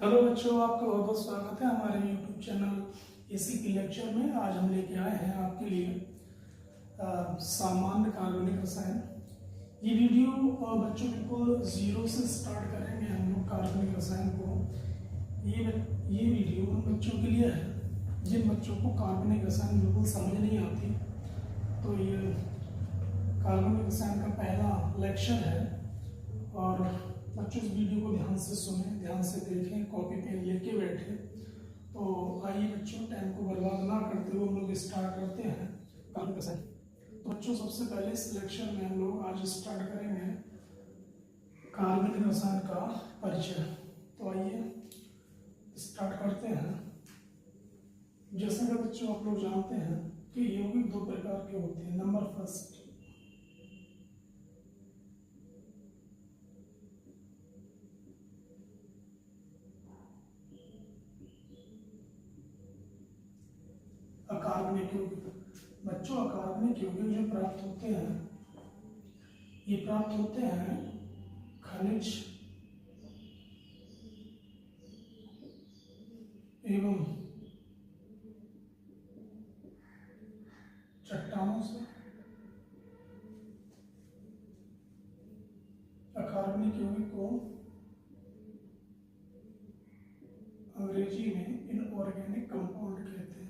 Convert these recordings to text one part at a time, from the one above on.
Hello बच्चों, आपका बहुत बहुत स्वागत है हमारे यूट्यूब चैनल एसीपी लेक्चर में। आज हम लेके आए हैं आपके लिए सामान्य कार्बनिक रसायन। ये वीडियो बच्चों बिल्कुल जीरो से स्टार्ट करेंगे हम लोग कार्बनिक रसायन को। ये वीडियो उन बच्चों के लिए है जिन बच्चों को कार्बनिक रसायन बिल्कुल समझ नहीं आती। तो ये कार्बनिक रसायन का पहला लेक्चर है और बच्चों इस वीडियो को ध्यान से सुने, ध्यान से देखें, कॉपी पेन लेके बैठे। तो आइए बच्चों, टाइम को बर्बाद ना करते हुए हम लोग स्टार्ट करते हैं कार्बनिक रसायन। तो बच्चों सबसे पहले इस लेक्चर में हम लोग आज स्टार्ट करेंगे कार्बनिक रसायन का परिचय। तो आइए स्टार्ट करते हैं। जैसे कि बच्चों आप लोग जानते हैं कि यौगिक दो प्रकार के होते हैं। नंबर फर्स्ट, अकार्बनिक यौगिक। बच्चों अकार्बनिक यौगिक जो प्राप्त होते हैं, ये प्राप्त होते हैं खनिज एवं चट्टानों से। अकार्बनिक यौगिक को अंग्रेजी में इनऑर्गेनिक कंपाउंड कहते हैं।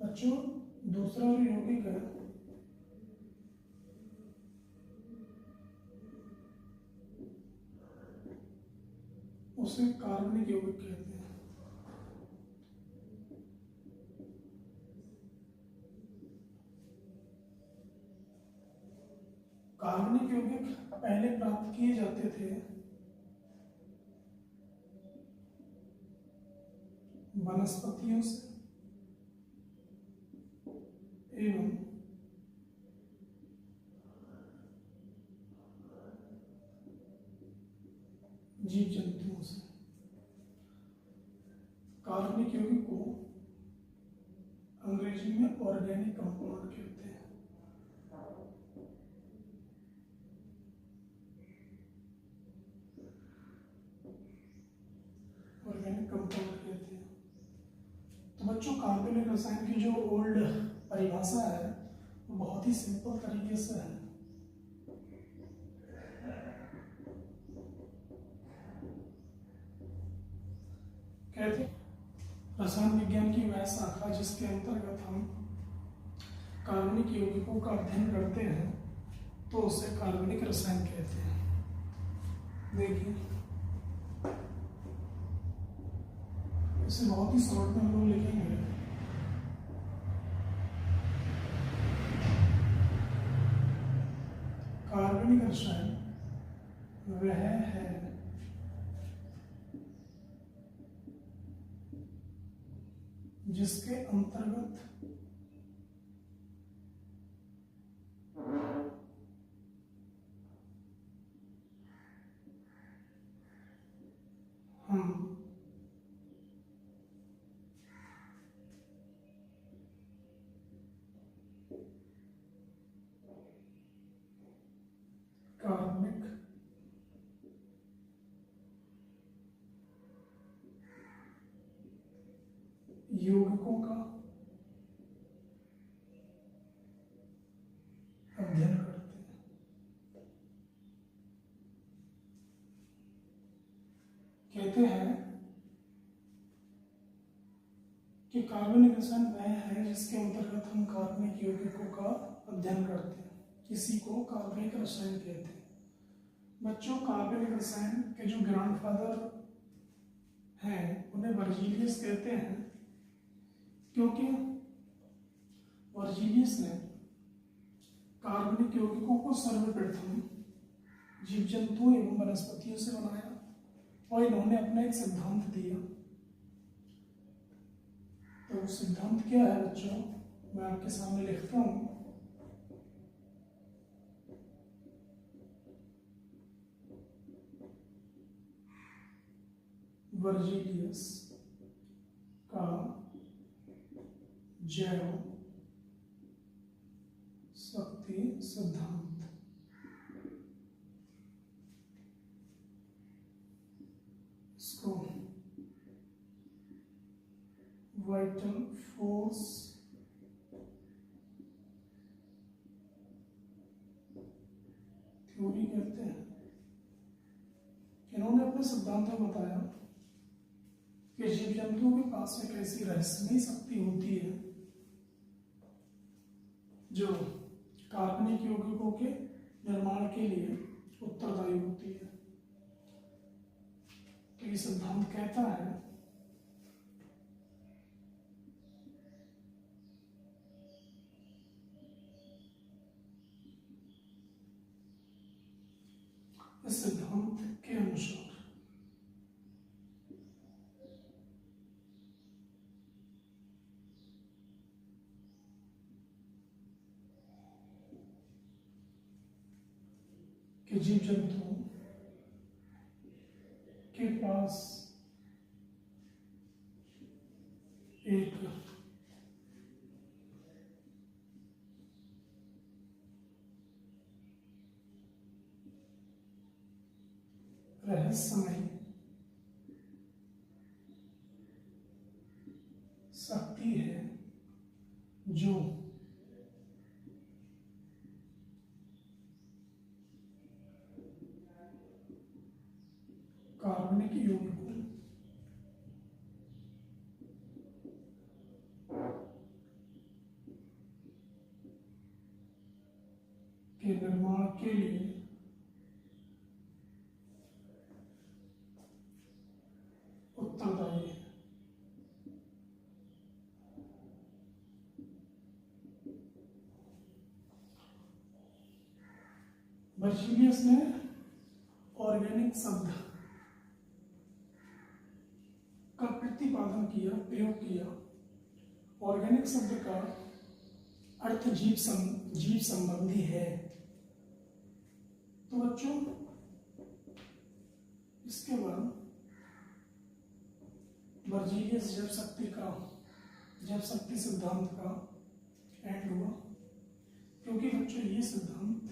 बच्चों दूसरा जो यौगिक है उसे कार्बनिक यौगिक कहते हैं। कार्बनिक यौगिक पहले प्राप्त किए जाते थे वनस्पतियों से एवं जीव जंतुओं से। कार्बनिक यौगिक को अंग्रेजी में ऑर्गेनिक कंपाउंड कहते हैं। ऑर्गेनिक कंपाउंड कहते हैं। तो बच्चों कार्बनिक रसायन की जो ओल्ड परिभाषा है वो बहुत ही सिंपल तरीके से है। कहते रसायन विज्ञान की वह शाखा जिसके अंतर्गत हम कार्बनिक यौगिकों का अध्ययन करते हैं तो उसे कार्बनिक रसायन कहते हैं। देखिए इसे बहुत ही शॉर्ट में हम लोग लिखेंगे। कार्बनिक रसायन वह है जिसके अंतर्गत हम कार्बनिक यौगिकों का अध्ययन करते हैं। कहते हैं कि कार्बनिक रसायन वह है जिसके अंतर्गत हम कार्बनिक यौगिकों का अध्ययन करते हैं। इसी को कार्बनिक रसायन कहते हैं। बच्चों कार्बनिक रसायन के जो ग्रैंडफादर हैं उन्हें वर्जीलियस कहते हैं, क्योंकि वर्जीलियस ने कार्बनिक यौगिकों को सर्वप्रथम जीव जंतुओं एवं वनस्पतियों से बनाया और इन्होंने अपना एक सिद्धांत दिया। तो सिद्धांत क्या है बच्चों, मैं आपके सामने लिखता हूं। वर्जीलियस का जैव शक्ति सिद्धांत। वाइटल फोर्स थ्योरी कहते हैं। इन्होंने अपने सिद्धांत में बताया कि जीव जंतुओं के पास एक ऐसी रहस्यमयी शक्ति होती है जो काल्पनिक यौगिकों के निर्माण के लिए उत्तरदायी होती है। तो ये सिद्धांत कहता है इस सिद्धांत के अनुसार कि जीव जंतुओं के पास एक रहस्यमयी शक्ति है जो कार्बनिक यौगिकों के निर्माण के लिए उत्तरदायी है। बर्जीलियस ने ऑर्गेनिक शब्द का प्रतिपादन किया, प्रयोग किया। ऑर्गेनिक शब्द का अर्थ जीव संबंधी है। तो बच्चों इसके बाद बर्जीलियस जैव शक्ति सिद्धांत का एंड हुआ, क्योंकि बच्चों ये सिद्धांत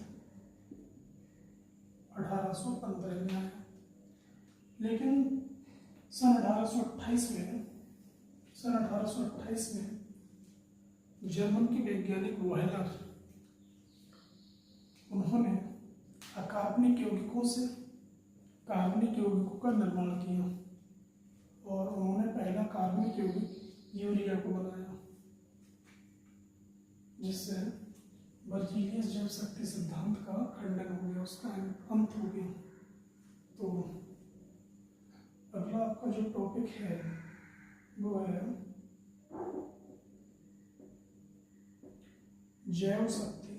1815 में आया, लेकिन सन 1828 में जर्मन के वैज्ञानिक वोहलर उन्होंने अकार्बनिक यौगिकों से कार्बनिक यौगिकों का निर्माण किया और उन्होंने पहला कार्बनिक यौगिक यूरिया को बनाया, जिससे बर्जीलियस जैव शक्ति सिद्धांत का खंडन हो गया, उसका अंत हो गया। तो अगला आपका जो टॉपिक है वो है जैव शक्ति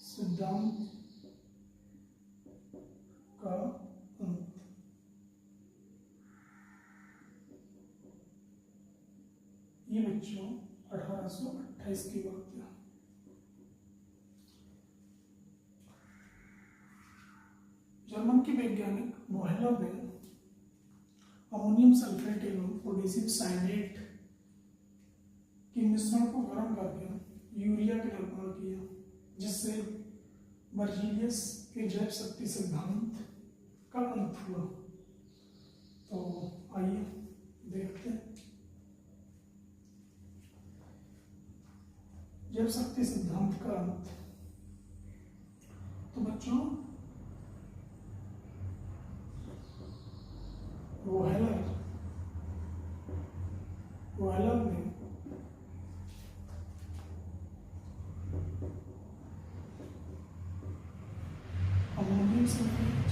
सिद्धांत का अंत। ये बच्चों 1828 की बात है। जर्मन के वैज्ञानिक वोहलर ने अमोनियम सल्फेट एवं पोटेशियम साइनेट के मिश्रण को गर्म करके यूरिया का निर्माण किया, जिससे बर्जीलियस के जैव शक्ति सिद्धांत का अंत हुआ। तो आइए देखते हैं जैव शक्ति सिद्धांत का अंत। तो बच्चों वोहलर ने अमोनियम सल्फेट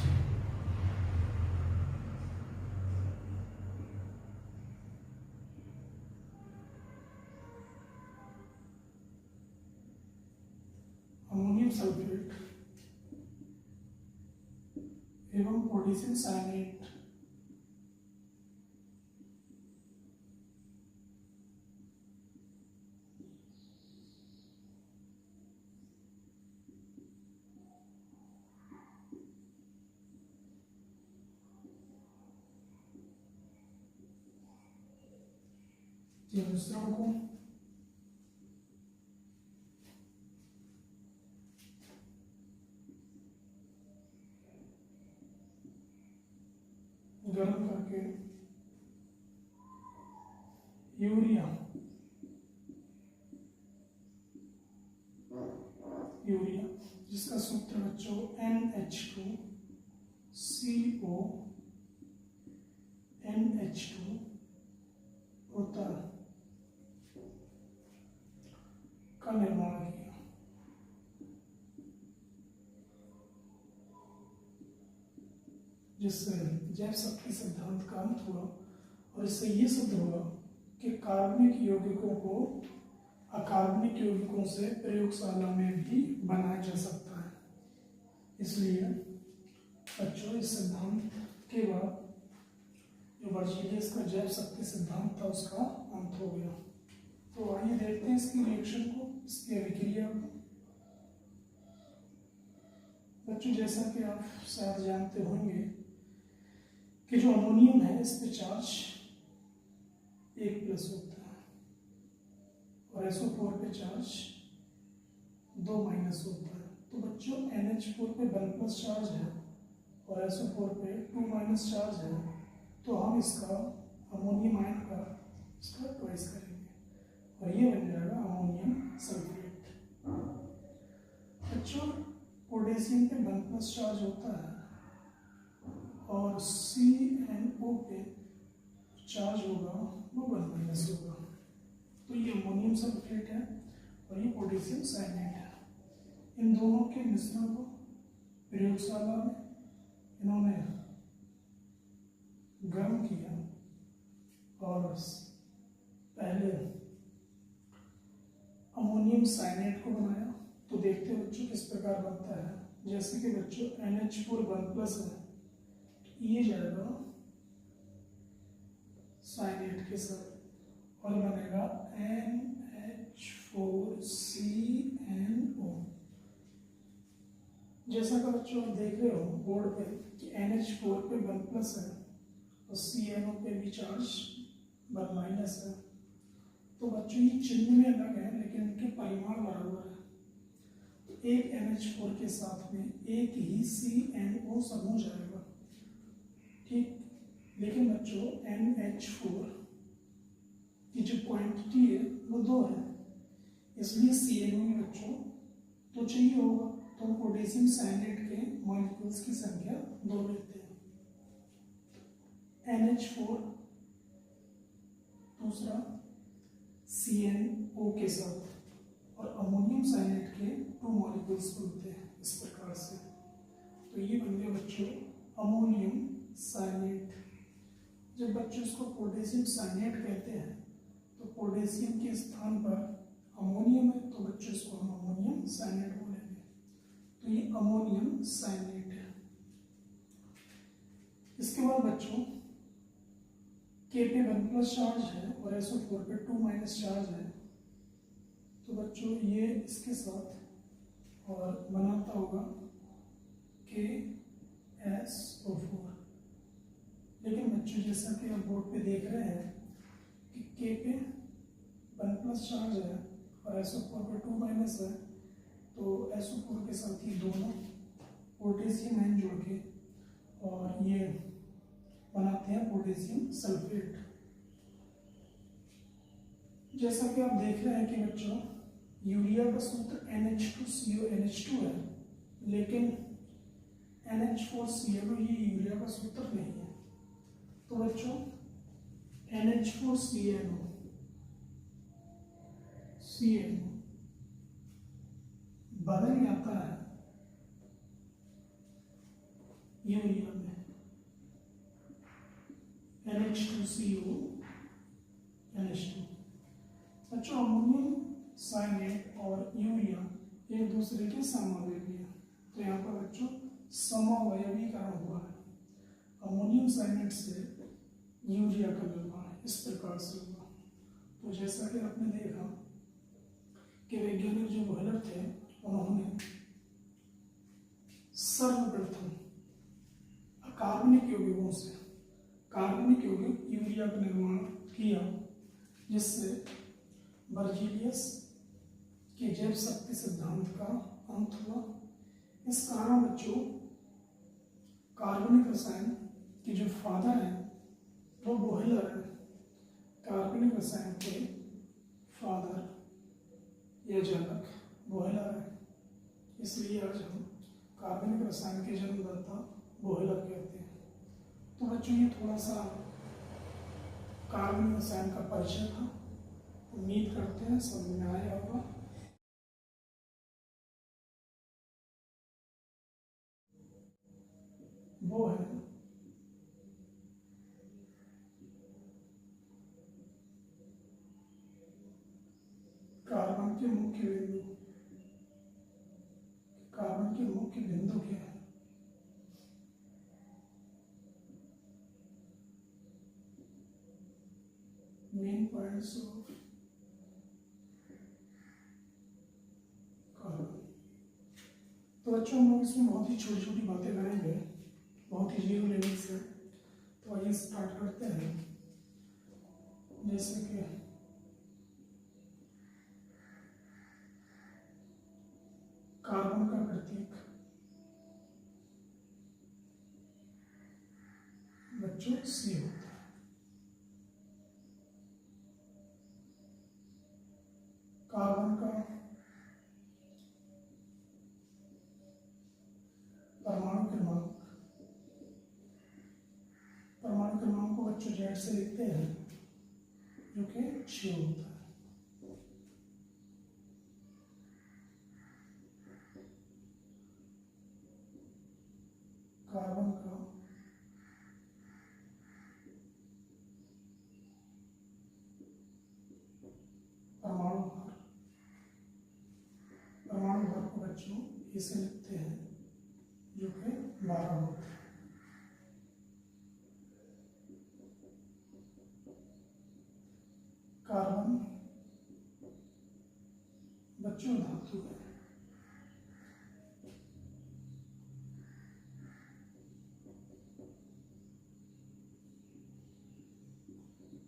एवं पोटेशियम साइनेट के मिश्रण को के यूरिया जिसका सूत्र बच्चों NH2CO NH2 होता का निर्माण किया। जिससे जैव शक्ति सिद्धांत का अंत हुआ और इससे ये सिद्ध हुआ कि कार्बनिक यौगिकों को अकार्बनिक यौगिकों से प्रयोगशाला में भी बनाया जा सकता है। इसलिए बच्चों इस सिद्धांत के बाद जो बर्जीलियस का जैव शक्ति सिद्धांत था उसका अंत हो गया। तो आइए देखते हैं इसकी रिएक्शन को, इसकी अभिक्रिया को। बच्चों जैसा कि आप शायद जानते होंगे कि जो अमोनियम है इस पे चार्ज 1+ होता है और SO4 पे चार्ज 2- होता है। तो बच्चों NH4 पे 1+ चार्ज है और SO4 पे 2- चार्ज है, तो हम इसका अमोनियम आयन का इसका ट्वाइस करेंगे और ये बन जाएगा अमोनियम सल्फेट। बच्चों पोटेशियम पे 1+ चार्ज होता है और CNO पे चार्ज होगा वो 1- होगा, तो ये अमोनियम सल्फेट है और ये पोटेशियम साइनाइड है। इन दोनों के मिश्रण को प्रयोगशाला में इन्होंने गर्म किया और पहले अमोनियम साइनाइड को बनाया। तो देखते हैं बच्चों किस प्रकार बनता है। जैसे कि बच्चों NH4 1+ है, ये जाएगा साइनाइड के साथ और बनेगा NH4CNO। जैसा कि बच्चों आप देख रहे हो बोर्ड पे कि NH4 पे 1+ है और CNO पे भी चार्ज 1- है। तो बच्चों ये चिन्ह में अलग है लेकिन इनके परिमाण बराबर है। तो एक NH4 के साथ में एक ही CNO समूह जाएगा, ठीक। लेकिन बच्चों NH4 की जो क्वांटिटी है वो 2 है, इसलिए CNO में बच्चों तो चाहिए होगा, तो पोटेशियम साइनाइड के मॉलिक्यूल्स की संख्या 2 लेते हैं। NH4 दूसरा CNO के साथ और अमोनियम साइनाइड के 2 मॉलिक्यूल्स बनते हैं इस प्रकार से। तो ये बन गया बच्चों अमोनियम साइनाइड। जब बच्चों इसको पोटेशियम साइनाइड कहते हैं तो पोटेशियम के स्थान पर अमोनियम है, तो बच्चों इसको हम अमोनियम साइनाइड बोलेंगे। तो ये अमोनियम साइनाइड है। इसके बाद बच्चों K पे 1+ चार्ज है और SO4 पे 2- चार्ज है, तो बच्चों ये इसके साथ और बनाता होगा KSO4। लेकिन बच्चों जैसा कि आप बोर्ड पे देख रहे हैं कि K पे 1+ चार्ज है और SO4 पे 2- है, तो SO4 के साथ ही दोनों पोटेशियम आयन जोड़ के और ये बनाते हैं पोटेशियम सल्फेट। जैसा कि आप देख रहे हैं कि बच्चों यूरिया का सूत्र NH2CO NH2 है, लेकिन NH4CNO ये यूरिया का सूत्र नहीं है। तो बच्चों NH4CNO बदल जाता है यूरिया में NH2CO NH2। बच्चों अमोनियम साइनाइड और यूरिया एक दूसरे के समावयवी है, तो यहाँ पर बच्चों समावयवीकरण हुआ है। अमोनियम साइनाइड से यूरिया का निर्माण इस प्रकार से हुआ। तो जैसा कि आपने देखा कि वैज्ञानिक जो वॉयलर थे उन्होंने सर्वप्रथम अकार्बनिक यौगिकों से कार्बनिक यौगिक यूरिया का निर्माण किया, जिससे बर्जीलियस के जैव शक्ति सिद्धांत का अंत हुआ। इस कारण बच्चों कार्बनिक रसायन के जो फादर हैं दो बोहलर हैं, कार्बनिक रसायन के फादर या जनक बोहलर है, इसलिए आज हम कार्बनिक रसायन के जन्मदाता बोहलर कहते हैं। तो बच्चों ये थोड़ा सा कार्बनिक रसायन का परिचय था, उम्मीद करते हैं समझ में आया होगा। वो है कार्बन के मुख्य बिंदु। कार्बन के मुख्य बिंदु क्या है? Main points of carbon. तो बच्चों हम लोग इसमें बहुत ही छोटी छोटी बातें करेंगे, बहुत ही जीरो लेवल से। तो आइए स्टार्ट करते हैं। जैसे कि कार्बन का प्रतीक बच्चों सी होता है। कार्बन का परमाणु क्रमांक को बच्चों जेड से लिखते हैं, जो कि 6 होता है। कार्बन का परमाणु भार को बच्चों इसे लिखते हैं, जो कि 12 होता है। कार्बन बच्चों धातु है।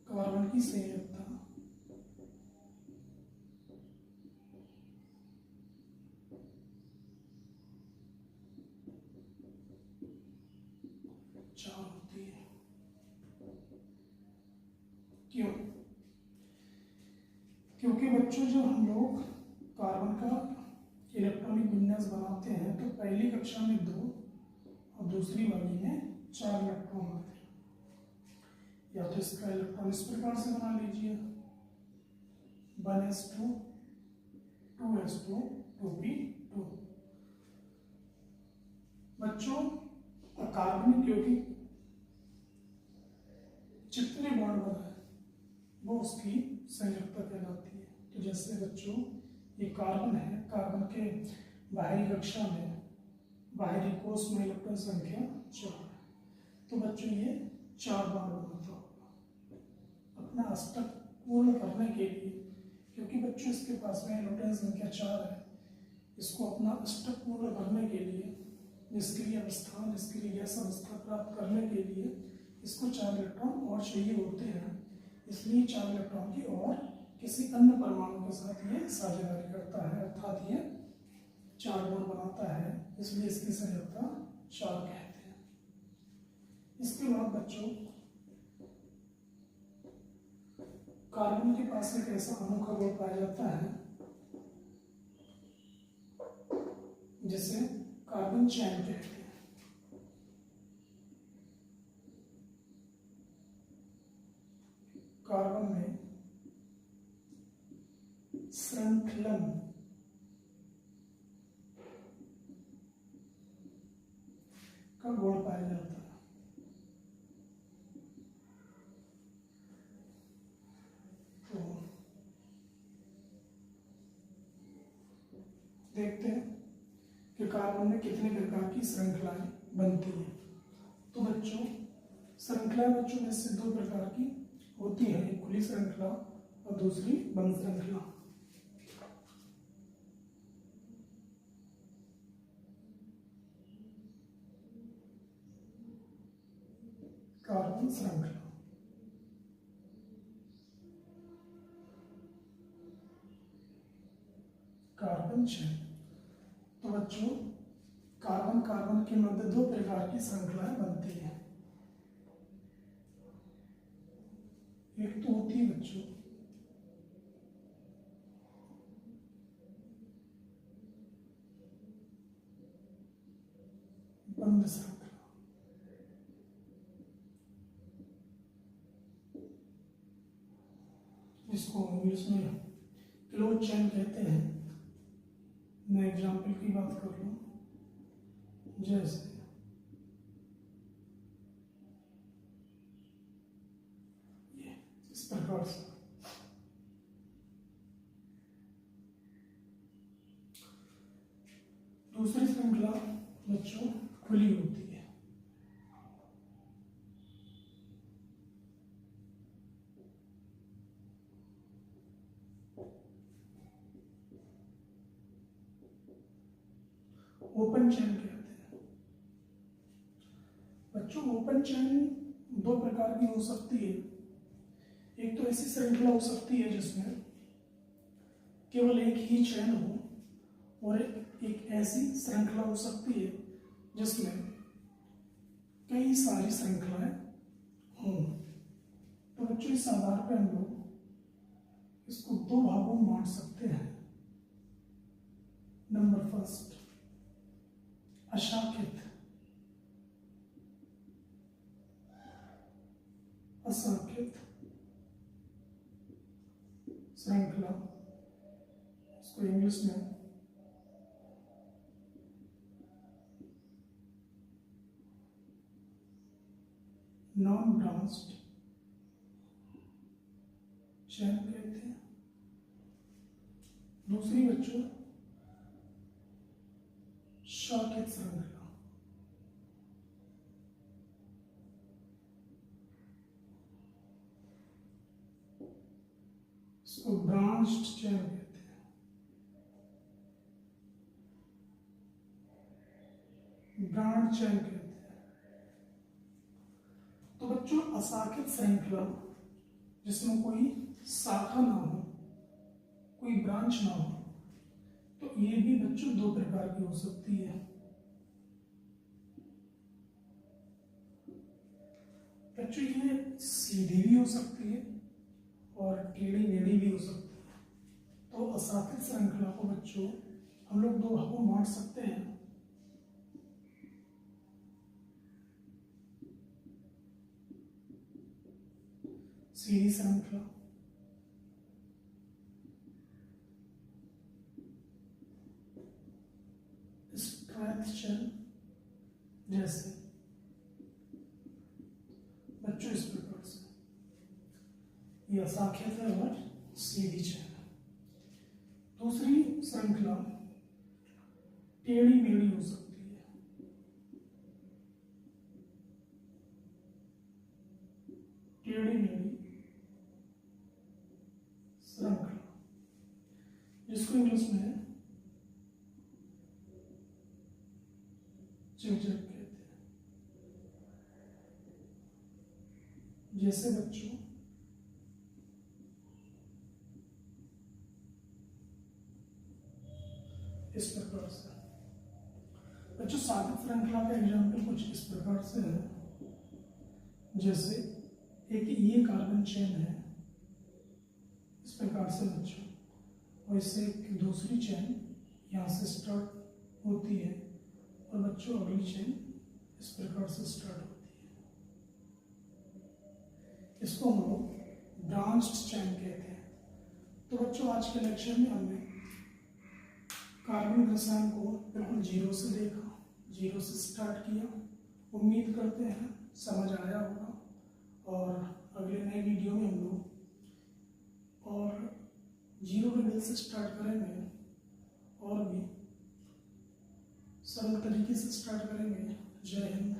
कार्बन की संयोजकता 4 होती है। क्यों? क्योंकि बच्चों जब हम लोग कार्बन का इलेक्ट्रॉनिक विन्यास बनाते हैं तो पहली कक्षा में 2 और दूसरी वाली में 4 इलेक्ट्रॉन होते हैं। या तो इसका इलेक्ट्रॉन इस प्रकार से बना लीजिए, 1s2 2s2 2p2। बच्चों कार्बनिक यौगिक जितने बॉन्ड बनाए वो उसकी संयोजकता कहलाती है। तो जैसे बच्चों ये कार्बन है, कार्बन के बाहरी कक्षा में बाहरी कोश में इलेक्ट्रॉन संख्या 4 है। तो बच्चों ये 4 बॉन्ड बनाता होगा अपना अष्टक पूर्ण करने के लिए। क्योंकि बच्चों इसके पास में इलेक्ट्रॉन संख्या 4 है, इसको अपना अष्टक पूर्ण करने के लिए, निष्क्रिय अवस्था निष्क्रिय गैस अवस्था प्राप्त करने के लिए इसको 4 इलेक्ट्रॉन और चाहिए होते हैं। इसलिए 4 इलेक्ट्रॉन की और किसी अन्य परमाणु के साथ ये साझेदारी करता है, अर्थात ये 4 बॉन्ड बनाता है, इसलिए इसकी संयोजकता 4 कहते हैं। इसके बाद बच्चों कार्बन के पास एक ऐसा अनोखा गुण पाया जाता है जिसे कार्बन चैन कहते हैं। कार्बन में श्रृंखलन का गुण पाया जाता है। तो देखते हैं कि कार्बन में कितने प्रकार की श्रृंखलाएं बनती हैं। तो बच्चों श्रृंखलाएं बच्चों में से 2 प्रकार की होती है, एक खुली श्रृंखला और दूसरी बंद श्रृंखला। कार्बन श्रृंखला, कार्बन चैन। तो बच्चों कार्बन के मध्य 2 प्रकार की श्रृंखलाएं बनती हैं। एक तो होती है बच्चों बंद श्रृंखला, जिसको इंग्लिश में क्लोज चेन कहते हैं। मैं एग्जाम्पल की बात कर लूं, जैसे ये इस प्रकार से दूसरी श्रृंखला बच्चों खुली होती है। ओपन चेन कहते हैं बच्चों। ओपन चेन दो प्रकार की हो सकती है। एक तो ऐसी श्रृंखला हो सकती है जिसमें केवल एक ही चेन हो, और एक ऐसी श्रृंखला हो सकती है जिसमें कई सारी श्रृंखलाएं हों। तो बच्चों इस आधार पर हम लोग इसको दो भागों में बांट सकते हैं। नंबर फर्स्ट, अशाखित, अशाखित श्रृंखला, इसको इंग्लिश में नॉन ब्रांच्ड चेन कहते हैं। दूसरी बच्चों शाखित श्रृंखला, इसको ब्रांच्ड चेन कहते हैं। ब्रांच चेन कहते हैं। तो बच्चों अशाखित श्रृंखला जिसमें कोई शाखा ना हो, कोई ब्रांच ना हो, तो ये भी बच्चों दो प्रकार की हो सकती है। बच्चों ये सीधी भी हो सकती है और टेढ़ी मेढ़ी भी हो सकती है। तो अशाखित श्रृंखला को बच्चों हम लोग दो भागों में बांट सकते हैं। सीधी श्रृंखला, स्ट्रेट चेन, जैसे बच्चों इस प्रकार से यह अशाखित है और सीधी चेन है। दूसरी श्रृंखला टेढ़ी मेढ़ी हो सकती है। टेढ़ी मेढ़ी श्रृंखला, जिसको इंग्लिश में जिगजैग कहते हैं। जैसे बच्चों इस प्रकार से। बच्चों शाखित श्रृंखला का एग्जाम्पल कुछ इस प्रकार से है, जैसे एक ये कार्बन चेन है इस प्रकार से बच्चों, और इससे एक दूसरी चेन यहाँ से स्टार्ट होती है और बच्चों अगली चेन इस प्रकार से स्टार्ट होती है। इसको हम लोग ब्रांच्ड चेन कहते हैं। तो बच्चों आज के लेक्चर में हमने कार्बन रसायन को बिल्कुल जीरो से देखा, जीरो से स्टार्ट किया। उम्मीद करते हैं समझ आया होगा, और अगले नए वीडियो में हम लोग और जीरो लेवल से स्टार्ट करेंगे और भी सरल तरीके से स्टार्ट करेंगे। जय हिंद।